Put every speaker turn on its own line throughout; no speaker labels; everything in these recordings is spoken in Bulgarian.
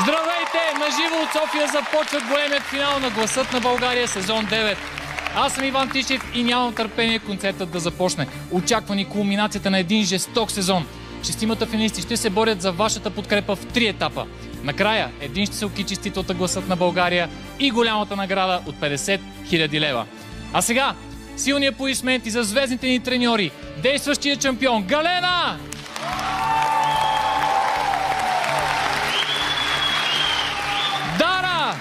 Здравейте! Наживо от София започва големият финал на Гласът на България сезон 9. Аз съм Иван Тишев и нямам търпение концертът да започне. Очаква ни кулминацията на един жесток сезон. Шестимата финалисти ще се борят за вашата подкрепа в 3 етапа. Накрая един ще се окичи с титлата Гласът на България и голямата награда от 50 000 лева. А сега силни аплодисменти за звездните ни треньори, действащия шампион Галена! Дара!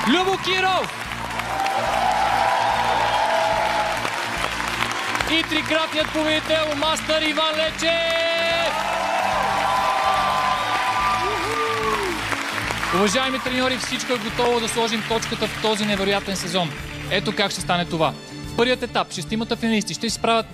Любо Киров! И трикратният победител мастър Иван Лечев! Уважаеми треньори, всичко е готово да сложим точката в този невероятен сезон. Ето как ще стане това. В първият етап шестимата финалисти ще изправят